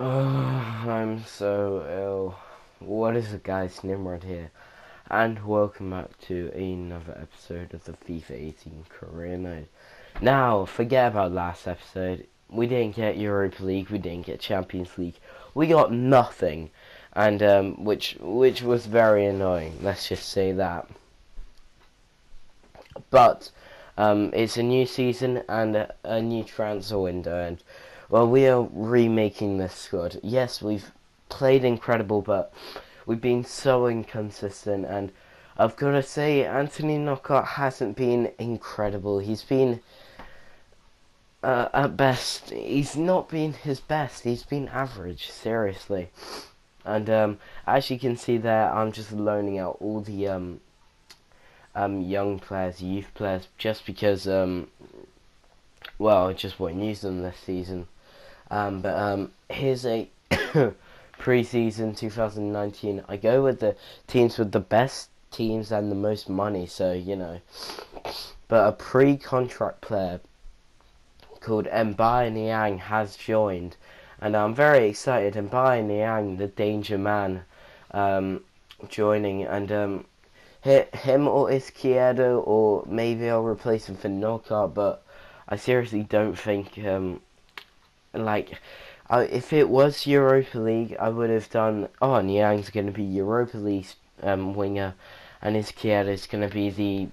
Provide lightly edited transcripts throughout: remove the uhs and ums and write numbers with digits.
Oh, I'm so ill. What is it, guys? Nimrod here, and welcome back to another episode of the FIFA 18 career mode. Now, forget about last episode. We didn't get Europa League, we didn't get Champions League, we got nothing, and which was very annoying. Let's just say that. But it's a new season and a new transfer window, and well, we are remaking this squad. Yes, we've played incredible, but we've been so inconsistent, and I've got to say, Anthony Knockout hasn't been incredible. He's been, at best, he's not been his best. He's been average, seriously. And as you can see there, I'm just loaning out all the young players, youth players, just because well, I just won't use them this season. But here's a pre-season 2019. I go with the teams with the best teams and the most money, so you know. But a pre-contract player called Mbai Niang has joined, and I'm very excited. Mbai Niang, the danger man, joining, and him or Izquierdo, or maybe I'll replace him for Knockout, but I seriously don't think if it was Europa League, I would have done. Oh, Niang's going to be Europa League winger, and Izquierdo's going to be the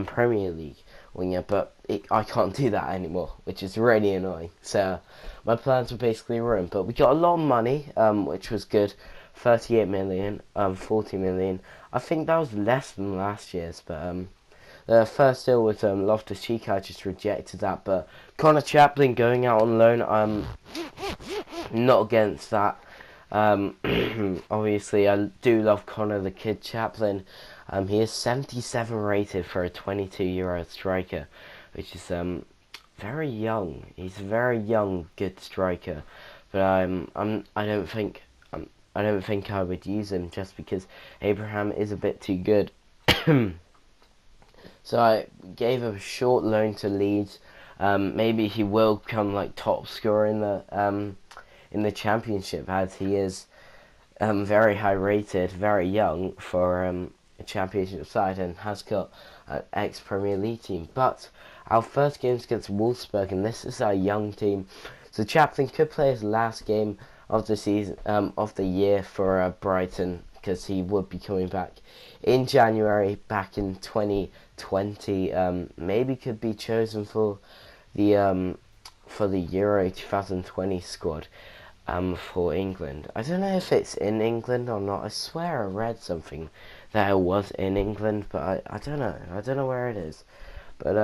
Premier League winger. But I can't do that anymore, which is really annoying. So my plans were basically ruined. But we got a lot of money, which was good. 38 million, 40 million. I think that was less than last year's, but the first deal with Loftus-Cheek, I just rejected that. But Connor Chaplin going out on loan, I'm not against that. Obviously, I do love Connor the Kid Chaplin. He is 77 rated for a 22-year-old striker, which is very young. He's a very young, good striker. But I don't think I would use him just because Abraham is a bit too good. So I gave a short loan to Leeds. Maybe he will become like top scorer in the championship, as he is very high rated, very young for a championship side, and has got an ex Premier League team. But our first game is against Wolfsburg, and this is our young team. So Chaplin could play his last game of the season, of the year for Brighton, because he would be coming back in January, back in 2020. Maybe could be chosen for the Euro 2020 squad for England. I don't know if it's in England or not. I swear I read something that it was in England, but I don't know. I don't know where it is. But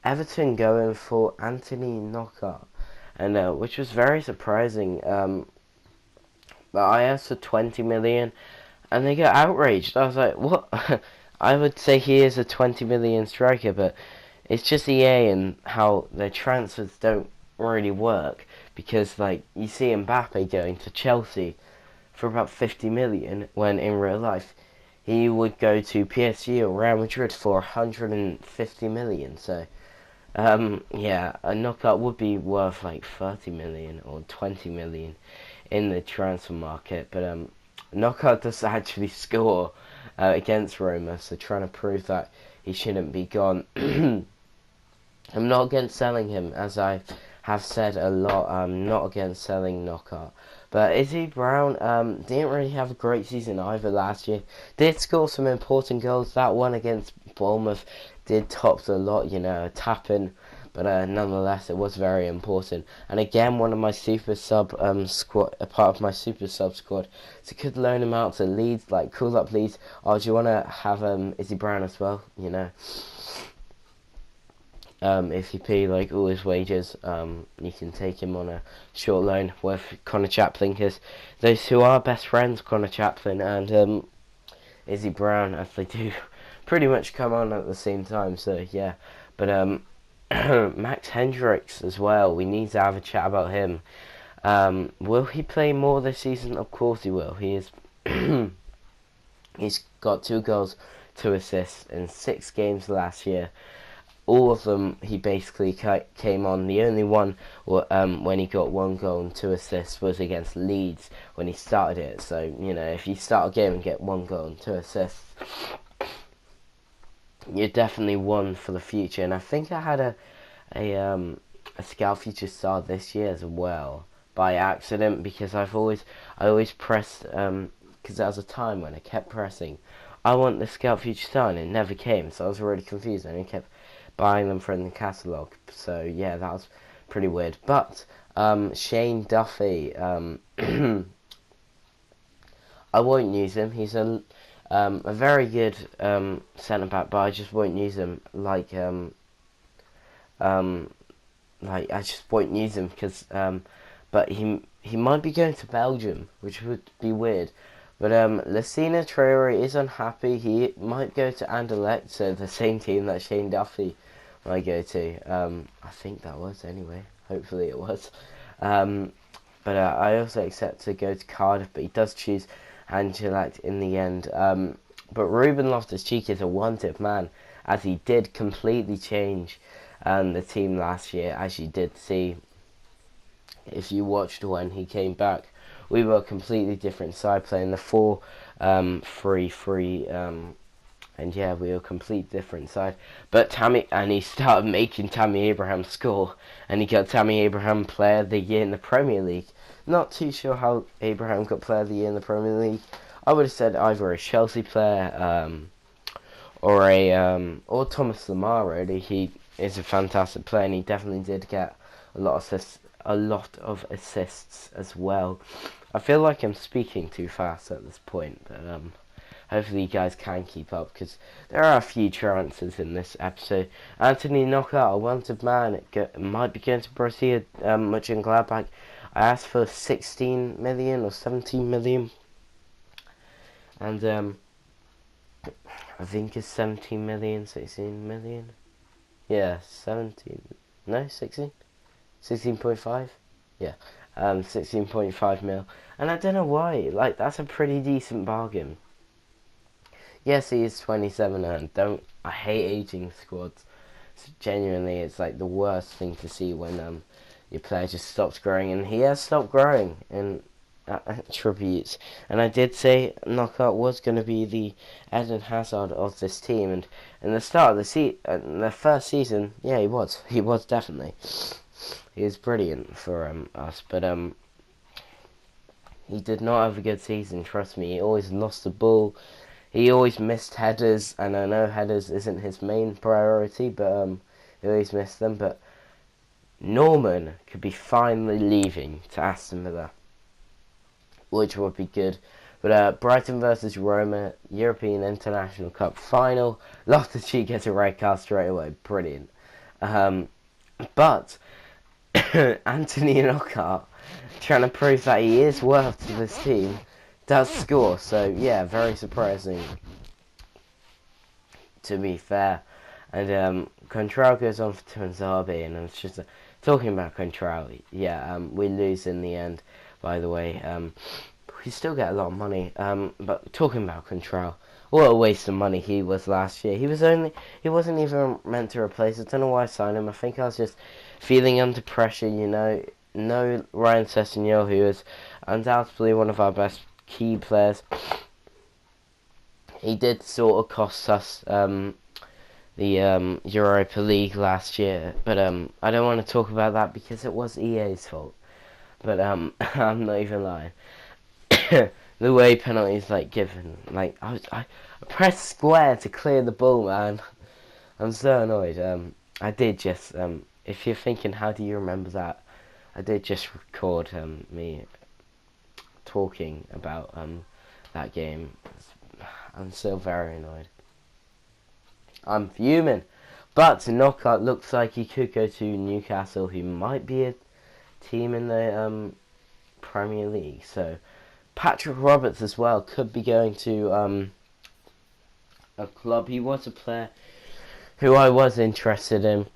Everton going for Anthony Knockout, and which was very surprising. But I asked for 20 million, and they got outraged. I was like, what? I would say he is a 20 million striker, but it's just EA and how their transfers don't really work. Because, like, you see Mbappe going to Chelsea for about 50 million, when in real life he would go to PSG or Real Madrid for 150 million. So, yeah, a Knockout would be worth like 30 million or 20 million in the transfer market. But Knockout does actually score against Roma, so trying to prove that he shouldn't be gone. I'm not against selling him, as I have said a lot. I'm not against selling Knockout. But Izzy Brown didn't really have a great season either last year. Did score some important goals. That one against Bournemouth did top the lot, you know, tapping. But nonetheless, it was very important. And again, one of my super sub squad, a part of my super sub squad. So could loan him out to Leeds, like call up Leeds. Oh, do you want to have Izzy Brown as well? You know. If you pay like all his wages, you can take him on a short loan with Connor Chaplin, because those two are best friends, Connor Chaplin and Izzy Brown, as they do pretty much come on at the same time. So yeah, but Max Hendricks as well. We need to have a chat about him. Will he play more this season? Of course he will. He is. He's got 2 goals, 2 assists in 6 games last year. all of them he basically came on. The only one when he got 1 goal and 2 assists was against Leeds when he started it. So, you know, if you start a game and get 1 goal and 2 assists, you're definitely one for the future. And I think I had a Scout Future star this year as well by accident, because I always pressed, because there was a time when I kept pressing I want the Scout Future star and it never came, so I was really confused and I kept buying them from the catalogue. So yeah, that was pretty weird. But Shane Duffy, I won't use him. He's a very good centre back, but I just won't use him like I just won't use him because but he might be going to Belgium, which would be weird. But Lassina Traore is unhappy. He might go to Anderlecht, so the same team that Shane Duffy might go to. I think that was anyway. Hopefully it was. But I also accept to go to Cardiff, but he does choose Anderlecht in the end. But Ruben Loftus-Cheek is a wanted man, as he did completely change the team last year, as you did see if you watched when he came back. We were a completely different side, playing the 4-3-3, and yeah, we were a complete different side. But he started making Tammy Abraham score, and he got Tammy Abraham Player of the Year in the Premier League. Not too sure how Abraham got Player of the Year in the Premier League. I would have said either a Chelsea player, or Thomas Lemar. Really, he is a fantastic player, and he definitely did get a lot of assists as well. I feel like I'm speaking too fast at this point, but hopefully you guys can keep up, because there are a few chances in this episode. Anthony Knockout, a wanted man, might be going to Borussia Mönchengladbach. I asked for 16 million or 17 million, and I think it's 17 million, 16 million. Yeah, 17. No, 16? 16.5? Yeah. 16.5 mil. And I don't know why. Like, that's a pretty decent bargain. Yes, he is 27 and I hate aging squads. Genuinely, it's like the worst thing to see when your player just stops growing, and he has stopped growing in attributes. And I did say Knockout was going to be the Eden Hazard of this team, and in the start of the first season, yeah, he was definitely. He was brilliant for us, but he did not have a good season, trust me. He always lost the ball. He always missed headers, and I know headers isn't his main priority, but he always missed them. But Norman could be finally leaving to Aston Villa, which would be good. But Brighton versus Roma, European International Cup final. Loftus-Cheek gets a red card straight away. Brilliant. But Anthony Knockout, trying to prove that he is worth to this team, does score. So yeah, very surprising, to be fair. And Contral goes on for Tuanzebe, and I was just talking about Contral. Yeah, we lose in the end, by the way. We still get a lot of money. But talking about Contral, what a waste of money he was last year. He wasn't even meant to replace. I don't know why I signed him. I think I was just feeling under pressure, you know. No Ryan Sessegnon, who is undoubtedly one of our best key players. He did sort of cost us the Europa League last year, but I don't want to talk about that because it was EA's fault. But I'm not even lying. The way penalties given, I pressed square to clear the ball, man. I'm so annoyed. I did just if you're thinking how do you remember that, I did just record me talking about that game. I'm still very annoyed. I'm fuming. But Knockout looks like he could go to Newcastle, who might be a team in the Premier League. So Patrick Roberts as well could be going to a club. He was a player who I was interested in.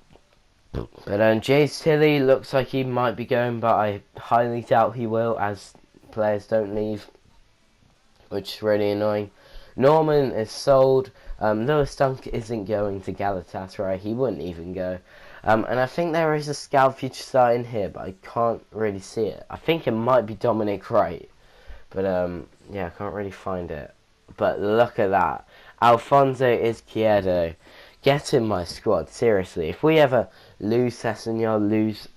But Jace Tilley looks like he might be going, but I highly doubt he will, as players don't leave, which is really annoying. Norman is sold Lewis Dunk isn't going to Galatasaray. He wouldn't even go. And I think there is a scout future star in here, but I can't really see it. I think it might be Dominic Wright, but yeah, I can't really find it. But look at that. Alfonso Izquierdo. Get in my squad, seriously. If we ever lose Sessegnon, lose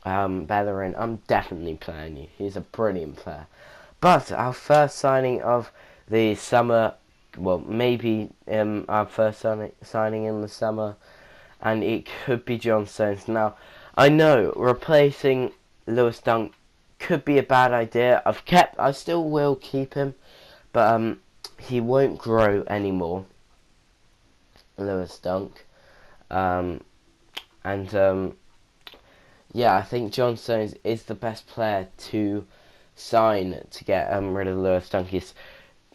Bellerin, I'm definitely playing you. He's a brilliant player. But our first signing of the summer, well, maybe our first signing in the summer, and it could be John Stones. Now, I know replacing Lewis Dunk could be a bad idea. I still will keep him, but he won't grow anymore, Lewis Dunk. Yeah, I think John Stones is the best player to sign to get rid of Lewis Dunk. He's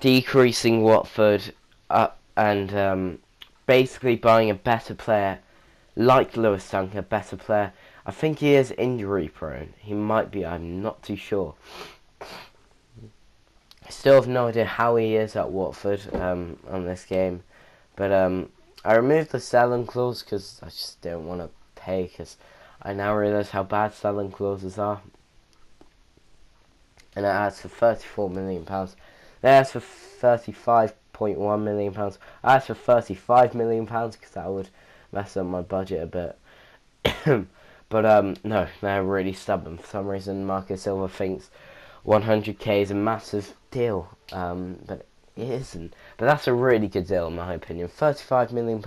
decreasing Watford and basically buying a better player like Lewis Dunk, a better player. I think he is injury prone. He might be, I'm not too sure. I still have no idea how he is at Watford on this game. But I removed the selling clause because I just don't want to pay, because I now realise how bad selling clauses are. And it asks for £34 million. They asked for £35.1 million. I asked for £35 million because that would mess up my budget a bit. But no, they're really stubborn. For some reason, Marcus Silva thinks 100k is a massive deal, but it isn't. But that's a really good deal in my opinion. £35 million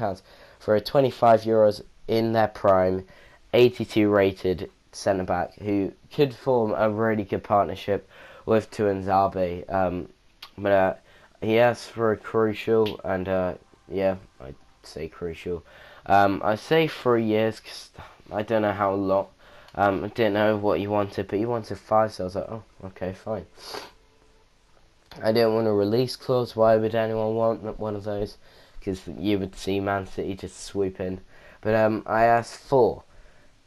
for a 25 euros in their prime, 82 rated centre back who could form a really good partnership with Tuanzebe. But he asked for a crucial, and yeah, I'd say crucial. I say 3 years because I don't know how long. I didn't know what he wanted, but he wanted 5, so I was like, oh, okay, fine. I didn't want a release clause. Why would anyone want one of those? Because you would see Man City just swoop in. But I asked for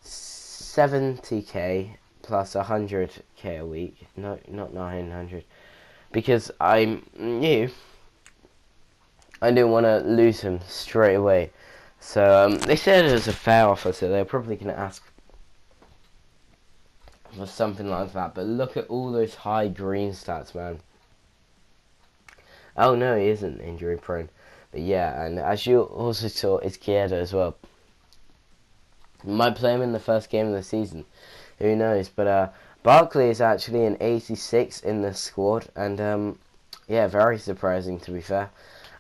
70k plus 100k a week. No, not 900. Because I knew I didn't want to lose him straight away. So they said it was a fair offer, so they're probably going to ask for something like that. But look at all those high green stats, man. Oh no, he isn't injury prone. But yeah, and as you also saw, Izquierdo as well. Might play him in the first game of the season. Who knows? But Barkley is actually an 86 in the squad, and yeah, very surprising to be fair.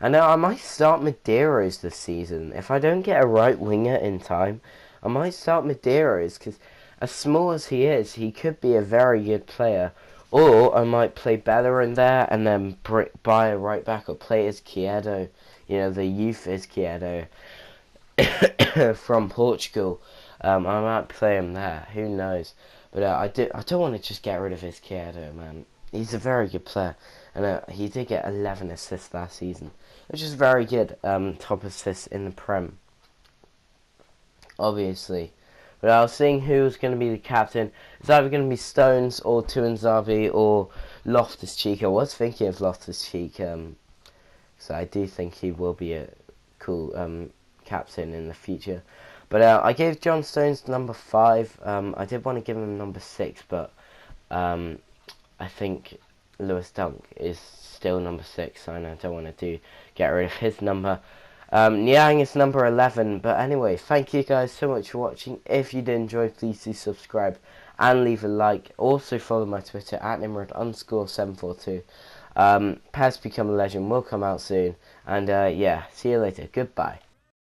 And I might start Medeiros this season. If I don't get a right winger in time, I might start Medeiros, because as small as he is, he could be a very good player. Or I might play Bellerin there and then buy a right back, or play Izquierdo, you know, the youth Izquierdo from Portugal. I might play him there. Who knows? But I don't want to just get rid of Izquierdo, man. He's a very good player, and he did get 11 assists last season, which is very good. Top assists in the Prem, obviously. But I was seeing who was going to be the captain. It's either going to be Stones or Tuanzebe or Loftus-Cheek. I was thinking of Loftus-Cheek, so I do think he will be a cool captain in the future. But I gave John Stones number 5. I did want to give him number 6, but I think Lewis Dunk is still number 6, and I don't want to get rid of his number. Niang is number 11, but anyway, thank you guys so much for watching. If you did enjoy, please do subscribe and leave a like. Also follow my Twitter at Nimrod_742. PES Become a Legend will come out soon, and yeah, see you later. Goodbye.